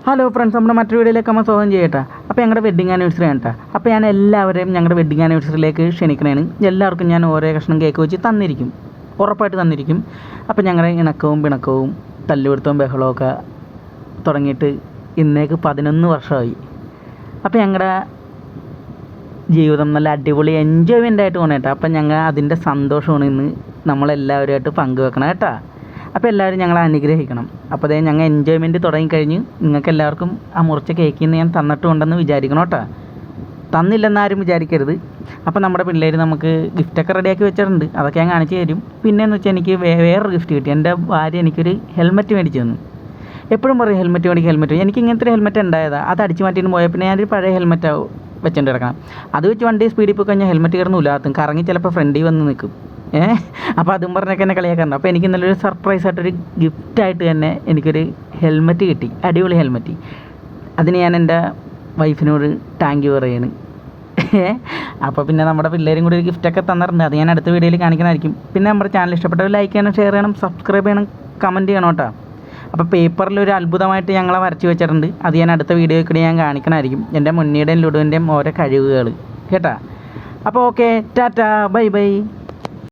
Hello friends, നമ്മുടെ മറ്റൊരു വീഡിയോയിലേക്ക് നമ്മൾ സ്വാഗതം ചെയ്യട്ടെ. അപ്പോൾ ഞങ്ങളുടെ വെഡ്ഡിങ് ആനിവേഴ്സറി ആണ് കേട്ടോ. അപ്പോൾ ഞാൻ എല്ലാവരെയും ഞങ്ങളുടെ വെഡ്ഡിങ് ആനിവേഴ്സറിയിലേക്ക് ക്ഷണിക്കണേന്. എല്ലാവർക്കും ഞാൻ ഓരോ കഷ്ണം കേക്ക് വെച്ച് തന്നിരിക്കും, ഉറപ്പായിട്ട് തന്നിരിക്കും. അപ്പോൾ ഞങ്ങളുടെ ഇണക്കവും പിണക്കവും തല്ലുപിടുത്തവും ബഹളമൊക്കെ തുടങ്ങിയിട്ട് ഇന്നേക്ക് 11 വർഷമായി. അപ്പോൾ ഞങ്ങളുടെ ജീവിതം നല്ല അടിപൊളി എൻജോയ്മെൻ്റ് ആയിട്ട് പോകണം കേട്ടോ. അപ്പം ഞങ്ങൾ അതിൻ്റെ സന്തോഷമാണ് ഇന്ന് നമ്മളെല്ലാവരുമായിട്ട് പങ്കുവെക്കണം കേട്ടോ. അപ്പോൾ എല്ലാവരും ഞങ്ങളെ അനുഗ്രഹിക്കണം. അപ്പോൾ അതേ ഞങ്ങൾ എൻജോയ്മെൻറ്റ് തുടങ്ങിക്കഴിഞ്ഞ് നിങ്ങൾക്ക് എല്ലാവർക്കും ആ മുറിച്ച കേക്കിൽ നിന്ന് ഞാൻ തന്നിട്ടുണ്ടെന്ന് വിചാരിക്കണം കേട്ടോ. തന്നില്ലെന്നാരും വിചാരിക്കരുത്. അപ്പോൾ നമ്മുടെ പിള്ളേർ നമുക്ക് ഗിഫ്റ്റൊക്കെ റെഡിയാക്കി വെച്ചിട്ടുണ്ട്, അതൊക്കെ ഞാൻ കാണിച്ചു തരും. പിന്നെയെന്ന് വെച്ചാൽ എനിക്ക് വേറൊരു ഗിഫ്റ്റ് കിട്ടി. എൻ്റെ ഭാര്യ എനിക്കൊരു ഹെൽമെറ്റ് മേടിച്ചു തന്നു. എപ്പോഴും പറയും ഹെൽമെറ്റ് മേടിക്കും. എനിക്ക് ഇങ്ങനത്തെ ഒരു ഹെൽമെറ്റ് ഉണ്ടായതാണ്. അത് അടിച്ച് മാറ്റിയിട്ട് പോയാൽ പിന്നെ ഞാനൊരു പഴയ ഹെൽമെറ്റ് വെച്ചുകൊണ്ട് കിടക്കണം. അത് വെച്ച് വണ്ടി സ്പീഡിൽ പോയി കഴിഞ്ഞാൽ ഹെൽമെറ്റ് കയറുന്ന ഉലാത്തും കറങ്ങി ചിലപ്പോൾ ഫ്രണ്ടിൽ വന്ന് നിൽക്കും. അപ്പോൾ അതും പറഞ്ഞൊക്കെ എന്നെ കളിയാക്കാറുണ്ട്. അപ്പോൾ എനിക്ക് നല്ലൊരു സർപ്രൈസായിട്ടൊരു ഗിഫ്റ്റായിട്ട് തന്നെ എനിക്കൊരു ഹെൽമെറ്റ് കിട്ടി, അടിപൊളി ഹെൽമെറ്റ്. അതിന് ഞാൻ എൻ്റെ വൈഫിനോട് താങ്ക് യു പറയാണ്. അപ്പോൾ പിന്നെ നമ്മുടെ പിള്ളേരും കൂടി ഒരു ഗിഫ്റ്റൊക്കെ തന്നിട്ടുണ്ട്, അത് ഞാൻ അടുത്ത വീഡിയോയിൽ കാണിക്കണമായിരിക്കും. പിന്നെ നമ്മുടെ ചാനൽ ഇഷ്ടപ്പെട്ടവർ ലൈക്ക് ചെയ്യണം, ഷെയർ ചെയ്യണം, സബ്സ്ക്രൈബ് ചെയ്യണം, കമൻറ്റ് ചെയ്യണം കേട്ടോ. അപ്പോൾ പേപ്പറിൽ ഒരു അത്ഭുതമായിട്ട് ഞങ്ങളെ വരച്ച് വെച്ചിട്ടുണ്ട്, അത് ഞാൻ അടുത്ത വീഡിയോയിൽ കൂടി ഞാൻ കാണിക്കണമായിരിക്കും. എൻ്റെ മുന്നീടെയും ലുഡുവിൻ്റെയും ഓരോ കഴിവുകൾ കേട്ടോ. അപ്പോൾ ഓക്കെ, ടാറ്റാ, ബൈ ബൈ.